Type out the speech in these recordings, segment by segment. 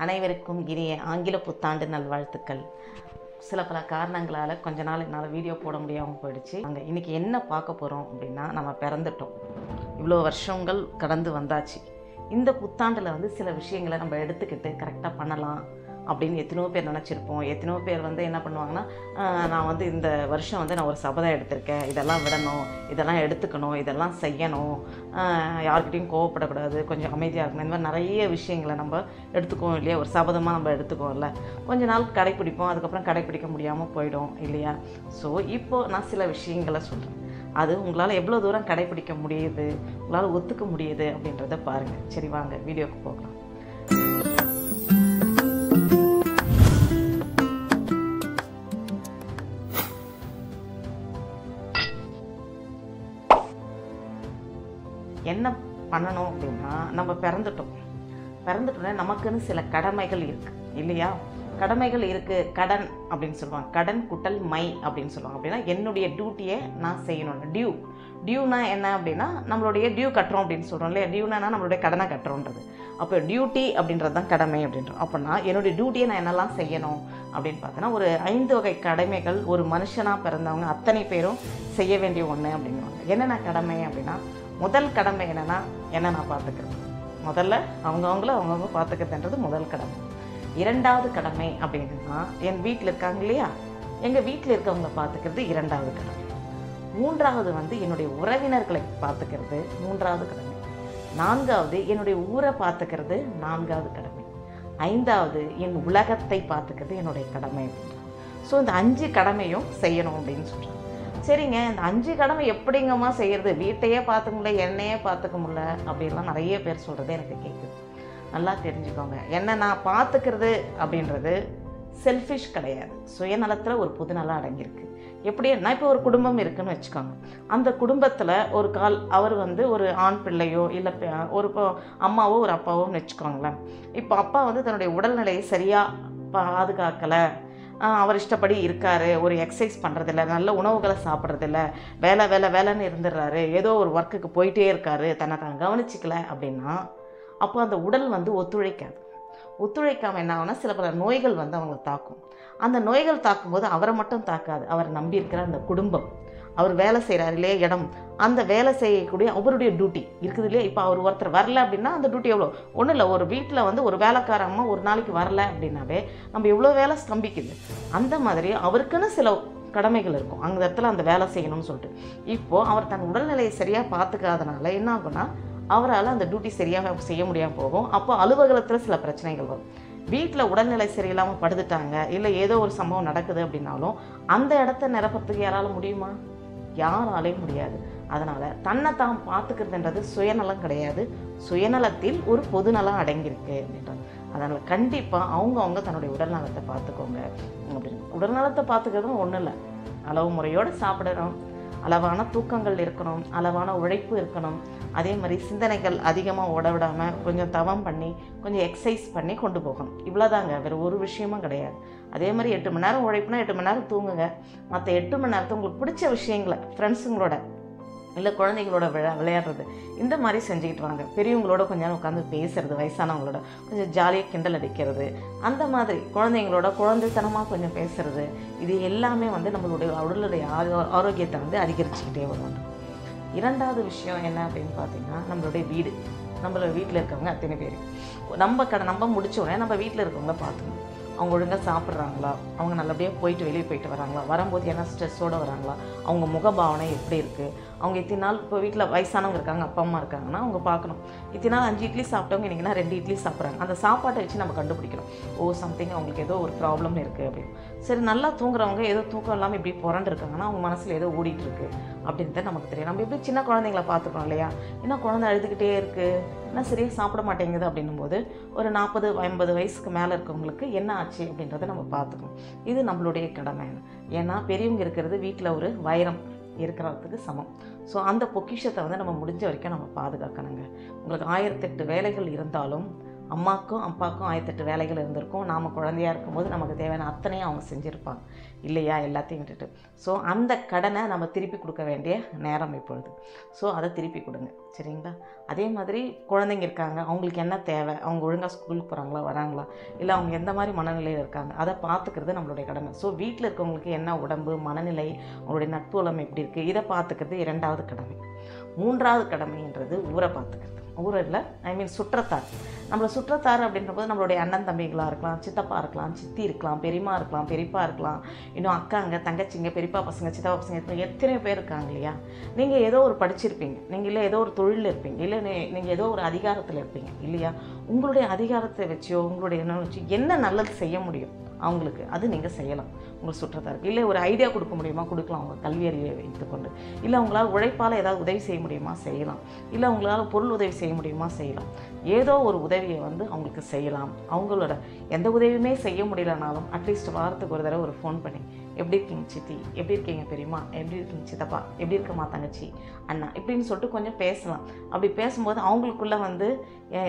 அனைவருக்கும் இனிய ஆங்கில புத்தாண்டு நல்வாழ்த்துக்கள். சில பல காரணங்களால் கொஞ்ச நாள் என்னால் வீடியோ போட முடியாமல் போயிடுச்சு. நாங்கள் இன்றைக்கி என்ன பார்க்க போகிறோம் அப்படின்னா, நம்ம பிறந்துட்டோம், இவ்வளோ வருஷங்கள் கடந்து வந்தாச்சு. இந்த புத்தாண்டில் சில விஷயங்களை நம்ம எடுத்துக்கிட்டு கரெக்டாக பண்ணலாம் அப்படின்னு எத்தனையோ பேர் நினச்சிருப்போம். எத்தனையோ பேர் என்ன பண்ணுவாங்கன்னா, நான் இந்த வருஷம் நான் ஒரு சபதம் எடுத்திருக்கேன், இதெல்லாம் விடணும், இதெல்லாம் எடுத்துக்கணும், இதெல்லாம் செய்யணும், யார்கிட்டையும் கோவப்படக்கூடாது, கொஞ்சம் அமைதியாக இருக்கணும், இந்த மாதிரி நிறைய விஷயங்களை நம்ம எடுத்துக்குவோம் இல்லையா? ஒரு சபதமாக நம்ம எடுத்துக்குவோம்ல. கொஞ்ச நாள் கடைப்பிடிப்போம், அதுக்கப்புறம் கடைப்பிடிக்க முடியாமல் போயிடும் இல்லையா? ஸோ இப்போது நான் சில விஷயங்களை சொல்கிறேன். அது உங்களால் எவ்வளோ தூரம் கடைப்பிடிக்க முடியுது, உங்களால் ஒத்துக்க முடியுது அப்படின்றத பாருங்கள். சரி, வாங்க வீடியோவுக்கு போகலாம். என்ன பண்ணணும் அப்படின்னா, நம்ம பிறந்துட்டோன்னே நமக்குன்னு சில கடமைகள் இருக்குது இல்லையா? கடமைகள் இருக்குது. கடன் அப்படின்னு சொல்லுவாங்க, கடன் குட்டல் மை அப்படின்னு சொல்லுவாங்க. அப்படின்னா என்னுடைய டியூட்டியை நான் செய்யணும். டியூனா என்ன அப்படின்னா, நம்மளுடைய டியூ கட்டுறோம் அப்படின்னு சொல்கிறோம் இல்லையா? டியூனா நம்மளுடைய கடனை கட்டுறோன்றது. அப்போ டியூட்டி அப்படின்றது தான் கடமை அப்படின்றோம். அப்படின்னா என்னுடைய டியூட்டியை நான் என்னெல்லாம் செய்யணும் அப்படின்னு பார்த்தோன்னா, ஒரு 5 வகை கடமைகள் ஒரு மனுஷனாக பிறந்தவங்க அத்தனை பேரும் செய்ய வேண்டிய ஒன்று அப்படிங்குவாங்க. என்னென்ன கடமை அப்படின்னா, முதல் கடமை என்னென்னா, என்ன நான் பார்த்துக்கிறது. முதல்ல அவங்கவுங்க பார்த்துக்கிறதுன்றது முதல் கடமை. இரண்டாவது கடமை அப்படின்னா, என் வீட்டில் இருக்காங்க இல்லையா, எங்கள் வீட்டில் இருக்கவங்க பார்த்துக்கிறது இரண்டாவது கடமை. மூன்றாவது என்னுடைய உறவினர்களை பார்த்துக்கிறது மூன்றாவது கடமை. நான்காவது என்னுடைய ஊரை பார்த்துக்கிறது நான்காவது கடமை. ஐந்தாவது என் உலகத்தை பார்த்துக்கிறது என்னுடைய கடமை அப்படின்றாங்க. ஸோ இந்த 5 கடமையும் செய்யணும் அப்படின்னு சொல்கிறாங்க. சரிங்க, இந்த 5 கடமை எப்படிங்கம்மா செய்கிறது? வீட்டையே பார்த்துக்க முடியல, என்னையே பார்த்துக்க முடியல அப்படின்லாம் நிறைய பேர் சொல்கிறது எனக்கு கேட்குது. நல்லா தெரிஞ்சுக்கோங்க, என்ன நான் பார்த்துக்கிறது அப்படின்றது செல்ஃபிஷ் கிடையாது. சுயநலத்தில் ஒரு புதுநலம் அடங்கியிருக்கு. எப்படின்னா, இப்போ ஒரு குடும்பம் இருக்குதுன்னு வச்சுக்கோங்க. அந்த குடும்பத்தில் ஒரு அவர் ஒரு ஆண் பிள்ளையோ இல்லை ஒரு அம்மாவோ ஒரு அப்பாவோன்னு வச்சுக்கோங்களேன். இப்போ அப்பா தன்னுடைய உடல்நிலையை சரியாக பாதுகாக்கலை, அவர் இஷ்டப்படி இருக்கார், ஒரு எக்ஸசைஸ் பண்ணுறதில்ல, நல்ல உணவுகளை சாப்பிட்றதில்ல, வேலைன்னு இருந்துடுறாரு, ஏதோ ஒரு ஒர்க்குக்கு போயிட்டே இருக்கார், தன்னை தான் கவனிச்சிக்கல அப்படின்னா, அப்போ அந்த உடல் ஒத்துழைக்காமல் என்ன ஆகுனா, சில பல நோய்கள் அவங்களை தாக்கும். அந்த நோய்கள் தாக்கும்போது அவரை மட்டும் தாக்காது, அவரை நம்பி இருக்கிற அந்த குடும்பம், அவர் வேலை செய்கிறார் இல்லையா இடம், அந்த வேலை செய்யக்கூடிய அவருடைய டியூட்டி இருக்குது இல்லையா? இப்போ அவர் ஒருத்தர் வரல அப்படின்னா அந்த டியூட்டி எவ்வளோ? ஒன்றும் இல்லை, ஒரு வீட்டில் ஒரு வேலைக்கார அம்மா ஒரு நாளைக்கு வரல அப்படின்னாவே நம்ம எவ்வளோ வேலை ஸ்தம்பிக்குது. அந்த மாதிரி அவருக்குன்னு சில கடமைகள் இருக்கும், அந்த இடத்துல அந்த வேலை செய்யணும்னு சொல்லிட்டு. இப்போது அவர் தன் உடல்நிலையை சரியாக பார்த்துக்காதனால என்ன ஆகுனா, அவரால் அந்த டியூட்டி சரியாக செய்ய முடியாமல் போகும். அப்போ அலுவலகத்தில் சில பிரச்சனைகள் வரும். வீட்டில் உடல்நிலை சரியில்லாமல் படுத்துட்டாங்க, இல்லை ஏதோ ஒரு சம்பவம் நடக்குது அப்படின்னாலும் அந்த இடத்த நிரப்புறதுக்கு யாரால முடியுமா? யாராலையும் முடியாது. அதனால் தன்னை தான் பார்த்துக்கிறதுன்றது சுயநலம் கிடையாது, சுயநலத்தில் ஒரு பொதுநலம் அடங்கியிருக்கு அப்படின்றாங்க. அதனால் கண்டிப்பாக அவங்கவுங்க தன்னுடைய உடல்நலத்தை பார்த்துக்கோங்க அப்படின்னு. உடல்நலத்தை பார்த்துக்கிறதும் ஒன்றும் இல்லை, அளவு முறையோடு சாப்பிடணும், அளவான தூக்கங்கள் இருக்கணும், அளவான உழைப்பு இருக்கணும், அதே மாதிரி சிந்தனைகள் அதிகமாக ஓட விடாமல் கொஞ்சம் தவம் பண்ணி கொஞ்சம் எக்ஸசைஸ் பண்ணி கொண்டு போகணும். இவ்வளோதாங்க, வேறு ஒரு விஷயமும் கிடையாது. அதே மாதிரி 8 மணி நேரம் உழைப்புனா 8 மணி நேரம் தூங்குங்க. மற்ற 8 மணி நேரத்தை உங்களுக்கு பிடிச்ச விஷயங்களை ஃப்ரெண்ட்ஸுங்களோட இல்லை குழந்தைங்களோட விளையாடுறது இந்த மாதிரி செஞ்சுக்கிட்டு வாங்க. பெரியவங்களோட கொஞ்ச நேரம் உட்காந்து பேசுறது, வயசானவங்களோட கொஞ்சம் ஜாலியாக கிண்டல் அடிக்கிறது, அந்த மாதிரி குழந்தைங்களோட குழந்தைத்தனமாக கொஞ்சம் பேசுறது, இது எல்லாமே நம்மளுடைய உடலுடைய ஆரோக்கியத்தை அதிகரிச்சுக்கிட்டே வரும். இரண்டாவது விஷயம் என்ன அப்படின்னு பார்த்தீங்கன்னா, நம்மளுடைய வீடு. நம்மளோட வீட்டில் இருக்கவங்க அத்தனை பேர் நம்ம முடிச்ச உடனே நம்ம வீட்டில் இருக்கவங்கள பார்த்துக்கணும். அவங்க ஒழுங்காக சாப்பிட்றாங்களா, அவங்க நல்லபடியாக வெளியே போயிட்டு வராங்களா, வரும்போது என்ன ஸ்ட்ரெஸ்ஸோடு வராங்களா, அவங்க முகபாவனை எப்படி இருக்குது, அவங்க இத்தனை நாள் இப்போ வீட்டில் வயசானவங்க இருக்காங்க, அப்பா அம்மா இருக்காங்கன்னா அவங்க பார்க்கணும். இத்தனை நாள் 5 இட்லி சாப்பிட்டவங்க இன்றைக்கினா 2 இட்லி சாப்பிட்றாங்க. அந்த சாப்பாட்டை வச்சு நம்ம கண்டுபிடிக்கணும், சம்திங் அவங்களுக்கு ஏதோ ஒரு ப்ராப்ளம் இருக்குது அப்படின்னு. சரி, நல்லா தூங்குறவங்க ஏதோ தூக்கம் இல்லாமல் இப்படி புரண்டு இருக்காங்கன்னா அவங்க மனசில் ஏதோ ஓடிட்டுருக்கு அப்படின்ட்டு நமக்கு தெரியும். நம்ம எப்படி சின்ன குழந்தைங்கள பார்த்துக்கணும் இல்லையா? ஏன்னா குழந்தை அழுதுகிட்டே இருக்குது, ஏன்னா சரியாக சாப்பிட மாட்டேங்குது அப்படின்னும் போது ஒரு 40-50 வயசுக்கு மேலே இருக்கவங்களுக்கு என்ன ஆச்சு அப்படின்றத நம்ம பார்த்துக்கணும். இது நம்மளுடைய கடமை. ஏன்னா பெரியவங்க இருக்கிறது வீட்டில் ஒரு வைரம் இருக்கிறதுக்கு சமம். ஸோ அந்த பொக்கிஷத்தை நம்ம முடிஞ்ச வரைக்கும் நம்ம பாதுகாக்கணுங்க. உங்களுக்கு 1008 வேலைகள் இருந்தாலும் அம்மாக்கும் அப்பாவுக்கும் 1008 வேலைகள் இருந்திருக்கும். நாம் குழந்தையாக இருக்கும்போது நமக்கு தேவையான அத்தனையும் அவங்க செஞ்சுருப்பாங்க இல்லையா, எல்லாத்தையும் விட்டுட்டு. ஸோ அந்த கடனை நம்ம திருப்பி கொடுக்க வேண்டிய நேரம் இப்பொழுது. ஸோ அதை திருப்பி கொடுங்க, சரிங்களா? அதே மாதிரி குழந்தைங்க இருக்காங்க, அவங்களுக்கு என்ன தேவை, அவங்க ஒழுங்காக ஸ்கூலுக்கு போகிறாங்களா வராங்களா, இல்லை அவங்க எந்த மாதிரி மனநிலையில் இருக்காங்க, அதை பார்த்துக்கிறது நம்மளுடைய கடமை. ஸோ வீட்டில் இருக்கவங்களுக்கு என்ன உடம்பு மனநிலை, அவங்களுடைய நட்பு வளம் எப்படி இருக்குது, இதை பார்த்துக்கிறது 2வது கடமை. 3வது கடமைன்றது ஊரை பார்த்துக்கிறது. ஊரில் சுற்றத்தார். நம்மளை சுற்றத்தார் அப்படின்றபோது நம்மளுடைய அண்ணன் தம்பிகளாக இருக்கலாம், சித்தப்பா இருக்கலாம், சித்தி இருக்கலாம், பெரியம்மா இருக்கலாம், பெரியப்பா இருக்கலாம், இன்னும் அக்காங்க தங்கச்சிங்க, பெரியப்பா பசங்க, சித்தப்பா பசங்க, எத்தனை பேர் இருக்காங்க இல்லையா? நீங்கள் ஏதோ ஒரு படிச்சிருப்பீங்க, நீங்கள் இல்லை ஏதோ ஒரு தொழிலில் இருப்பீங்க, இல்லை நீங்கள் ஏதோ ஒரு அதிகாரத்தில் இருப்பீங்க இல்லையா? உங்களுடைய அதிகாரத்தை வச்சோ உங்களுடைய என்ன வச்சு என்ன நல்லது செய்ய முடியும் அவங்களுக்கு, அது நீங்கள் செய்யலாம். உங்கள் சுற்றத்தாருக்கு இல்லை ஒரு ஐடியா கொடுக்க முடியுமா, கொடுக்கலாம். அவங்க கல்வி அறிவை வைத்துக்கொண்டு. இல்லை உங்களால் உழைப்பால் ஏதாவது உதவி செய்ய முடியுமா, செய்யலாம். இல்லை உங்களால் பொருள் உதவி செய்ய முடியுமா, செய்யலாம். ஏதோ ஒரு உதவியை அவங்களுக்கு செய்யலாம். அவங்களோட எந்த உதவியுமே செய்ய முடியலனாலும் அட்லீஸ்ட் வாரத்துக்கு ஒரு தடவை ஒரு ஃபோன் பண்ணி, எப்படி இருக்கீங்க சித்தி, எப்படி இருக்கீங்க பெரியம்மா, எப்படி இருக்கீங்க சித்தப்பா, எப்படி இருக்கம்மா தங்கச்சி, அண்ணா, இப்படின்னு சொல்லிட்டு கொஞ்சம் பேசலாம். அப்படி பேசும்போது அவங்களுக்குள்ளே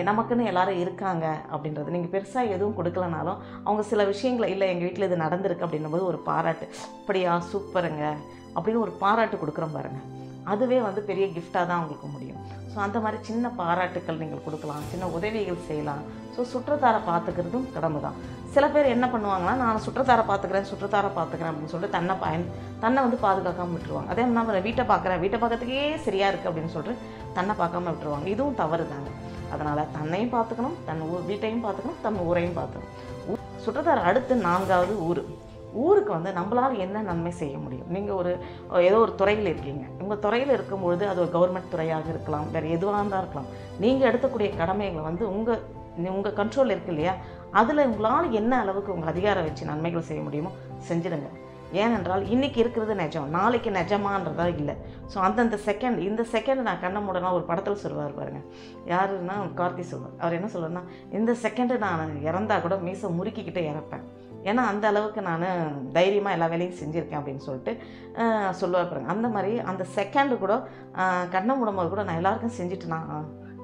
நமக்குன்னு எல்லாரும் இருக்காங்க அப்படின்றது. நீங்கள் பெருசாக எதுவும் கொடுக்கலனாலும் அவங்க சில விஷயங்களை, இல்லை எங்கள் வீட்டில் இது நடந்திருக்கு அப்படின்னும்போது ஒரு பாராட்டு, அப்படியா சூப்பருங்க அப்படின்னு ஒரு பாராட்டு கொடுக்குறோம் பாருங்கள், அதுவே பெரிய கிஃப்டாக தான் அவங்களுக்கு முடியும். ஸோ அந்த மாதிரி சின்ன பாராட்டுக்கள் நீங்கள் கொடுக்கலாம், சின்ன உதவிகள் செய்யலாம். ஸோ சுற்றத்தாரை பார்த்துக்கிறதும் கடமை தான். சில பேர் என்ன பண்ணுவாங்கன்னா, நான் சுற்றத்தாரை பார்த்துக்கிறேன் அப்படின்னு சொல்லிட்டு தன்னை பாதுகாக்காமல் விட்டுருவாங்க. அதே நான் வீட்டை பார்க்கறதுக்கே சரியாக இருக்குது அப்படின்னு சொல்லிட்டு தன்னை பார்க்காம விட்டுருவாங்க. இதுவும் தவறு தாங்க. அதனால் தன்னையும் பார்த்துக்கணும், தன் வீட்டையும் பார்த்துக்கணும், தன் ஊரையும் பார்த்துக்கணும். சுற்றத்தார் அடுத்து 4வது ஊருக்கு நம்மளால் என்ன நன்மை செய்ய முடியும். நீங்கள் ஏதோ ஒரு துறையில் இருக்கீங்க. உங்கள் துறையில் இருக்கும்பொழுது அது ஒரு கவர்மெண்ட் துறையாக இருக்கலாம், வேறு எதுவாக இருந்தால் இருக்கலாம். நீங்கள் எடுக்கக்கூடிய கடமைகளை உங்கள் கண்ட்ரோல் இருக்கு இல்லையா, அதில் உங்களால் என்ன அளவுக்கு உங்கள் அதிகாரம் வச்சு நன்மைகள் செய்ய முடியுமோ செஞ்சிடுங்க. ஏனென்றால் இன்றைக்கி இருக்கிறது நிஜம், நாளைக்கு நிஜமான்றதா இல்லை. ஸோ இந்த செகண்ட் நான் கண்ணை மூடலாம். ஒரு படத்தில் சொல்லுவார் பாருங்கள், யாருன்னா கார்த்தி சொல்வார். அவர் என்ன சொல்லுவார்னா, இந்த செகண்டு நான் இறந்தால் கூட மீசை முறுக்கிக்கிட்டே இறப்பேன், ஏன்னா அந்த அளவுக்கு நான் தைரியமாக எல்லா வேலையும் செஞ்சுருக்கேன் அப்படின்னு சொல்லிட்டு சொல்லுவார் பாருங்க. அந்த மாதிரி அந்த செகண்டு கூட கண்ணை மூடும்போது கூட நான் எல்லாருக்கும் செஞ்சுட்டேனா,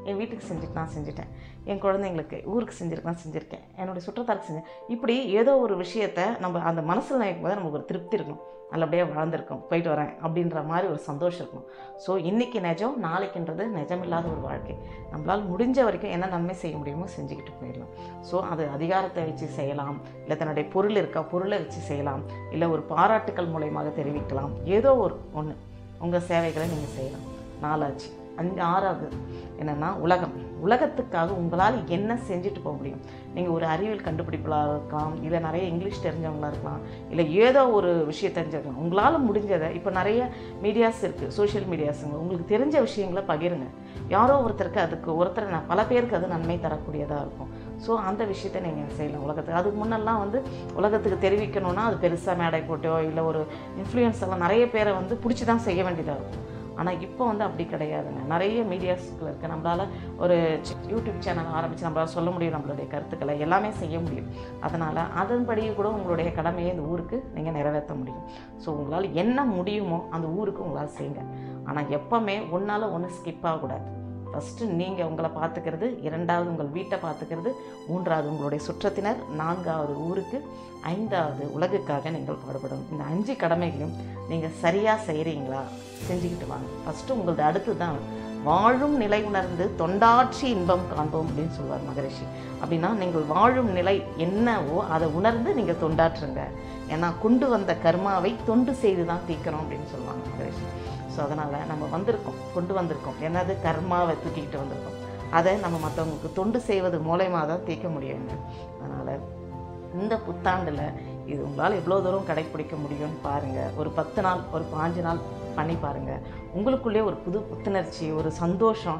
என் வீட்டுக்கு செஞ்சுட்டேன், என் குழந்தைங்களுக்கு ஊருக்கு செஞ்சுருக்கேன், என்னுடைய சுற்றத்தாருக்கு செஞ்சேன். இப்படி ஏதோ ஒரு விஷயத்தை நம்ம அந்த மனசில் நினைக்கும் போது நமக்கு ஒரு திருப்தி இருக்கணும், நல்லபடியாக வாழ்ந்திருக்கோம், போயிட்டு வரேன் அப்படின்ற மாதிரி ஒரு சந்தோஷம் இருக்கணும். ஸோ இன்றைக்கி நிஜம், நாளைக்குன்றது நிஜமில்லாத ஒரு வாழ்க்கை. நம்மளால் முடிஞ்ச வரைக்கும் என்ன நன்மை செய்ய முடியுமோ செஞ்சுக்கிட்டு போயிடலாம். ஸோ அது அதிகாரத்தை வச்சு செய்யலாம், இல்லை தன்னுடைய பொருளை வச்சு செய்யலாம், இல்லை ஒரு பாராட்டுக்கள் மூலயமாக தெரிவிக்கலாம். ஏதோ ஒன்று உங்கள் சேவைகளை நீங்கள் செய்யலாம். 4ஆச்சு. 6வது என்னென்னா உலகத்துக்காக உங்களால் என்ன செஞ்சுட்டு போக முடியும். நீங்கள் ஒரு அறிவியல் கண்டுபிடிப்பாளராக இருக்கலாம், இல்லை நிறைய இங்கிலீஷ் தெரிஞ்சவங்களாக இருக்கலாம், இல்லை ஏதோ ஒரு விஷயம் தெரிஞ்சிருக்கலாம். உங்களால் முடிஞ்சதை, இப்போ நிறைய மீடியாஸ் இருக்குது, சோஷியல் மீடியாஸுங்க, உங்களுக்கு தெரிஞ்ச விஷயங்களை பகிருங்க. யாரோ ஒருத்தருக்கு பல பேருக்கு அது நன்மை தரக்கூடியதாக இருக்கும். ஸோ அந்த விஷயத்தை நீங்கள் செய்யலாம் உலகத்துக்கு. அதுக்கு முன்னெல்லாம் உலகத்துக்கு தெரிவிக்கணுன்னா அது பெருசாக மேடை போட்டோ இல்லை ஒரு இன்ஃப்ளூயன்ஸ் எல்லாம் நிறைய பேரை பிடிச்சி தான் செய்ய வேண்டியதாக இருக்கும். ஆனால் இப்போ அப்படி கிடையாதுங்க. நிறைய மீடியாஸ்கள் இருக்குது. நம்மளால் ஒரு யூடியூப் சேனல் ஆரம்பித்து நம்மளால் சொல்ல முடியும், நம்மளுடைய கருத்துக்களை எல்லாமே செய்ய முடியும். அதனால் அதன்படி கூட உங்களுடைய கடமையை இந்த ஊருக்கு நீங்கள் நிறைவேற்ற முடியும். ஸோ உங்களால் என்ன முடியுமோ அந்த ஊருக்கு உங்களால் செய்யுங்க. ஆனால் எப்போவுமே ஒன்றால் ஒன்று ஸ்கிப் ஆகக்கூடாது. ஃபஸ்ட்டு நீங்கள் உங்களை பார்த்துக்கிறது, 2வது உங்கள் வீட்டை பார்த்துக்கிறது, 3வது உங்களுடைய சுற்றத்தினர், 4வது ஊருக்கு, 5வது உலகுக்காக நீங்கள் பாடுபடணும். இந்த 5 கடமைகளையும் நீங்கள் சரியாக செய்கிறீங்களா, செஞ்சுக்கிட்டு வாங்க. ஃபஸ்ட்டு உங்களது அடுத்து தான் வாழும் நிலை உணர்ந்து தொண்டாற்றி இன்பம் காண்போம் அப்படின்னு சொல்லுவார் மகரிஷி. அப்படின்னா நீங்கள் வாழும் நிலை என்னவோ அதை உணர்ந்து நீங்கள் தொண்டாற்றுங்க. ஏன்னா கொண்டு வந்த கர்மாவை தொண்டு செய்து தான் தீர்க்கணும் அப்படின்னு சொல்லுவாங்க மகரிஷி. ஸோ அதனால் நம்ம கொண்டு வந்திருக்கோம், என்னது கர்மாவை தூக்கிக்கிட்டு வந்திருக்கோம். அதை நம்ம மற்றவங்களுக்கு தொண்டு செய்வது மூலயமா தான் தீர்க்க முடியுங்க. அதனால் இந்த புத்தாண்டில் இது உங்களால் எவ்வளோ தூரம் கடைப்பிடிக்க முடியும்னு பாருங்கள். ஒரு 10 நாள், ஒரு 5 நாள் பண்ணி பாருங்கள். உங்களுக்குள்ளே ஒரு புத்துணர்ச்சி, ஒரு சந்தோஷம்,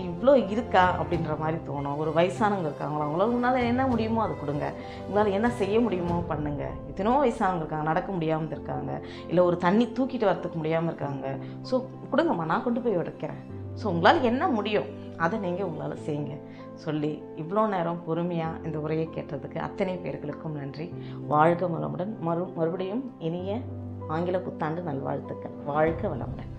இவ்வளோ இருக்கா அப்படின்ற மாதிரி தோணும். ஒரு வயசானவங்க இருக்காங்களா, உங்களால் என்ன முடியுமோ அதை கொடுங்க. உங்களால் என்ன செய்ய முடியுமோ பண்ணுங்கள். எத்தனோ வயசானவங்க இருக்காங்க, நடக்க முடியாமல் இருக்காங்க, இல்லை ஒரு தண்ணி தூக்கிட்டு வரத்துக்கு முடியாமல் இருக்காங்க. ஸோ கொடுங்கம்மா, நான் கொண்டு போய் வைக்கிறேன். ஸோ உங்களால் என்ன முடியும் அதை நீங்கள் உங்களால் செய்யுங்க சொல்லி இவ்வளோ நேரம் பொறுமையாக இந்த உரையை கேட்டதுக்கு அத்தனை பேர்களுக்கும் நன்றி. வாழ்க வளமுடன். மறுபடியும் இனிய ஆங்கில புத்தாண்டு நல்வாழ்த்துக்கள். வாழ்க வளமுடன்.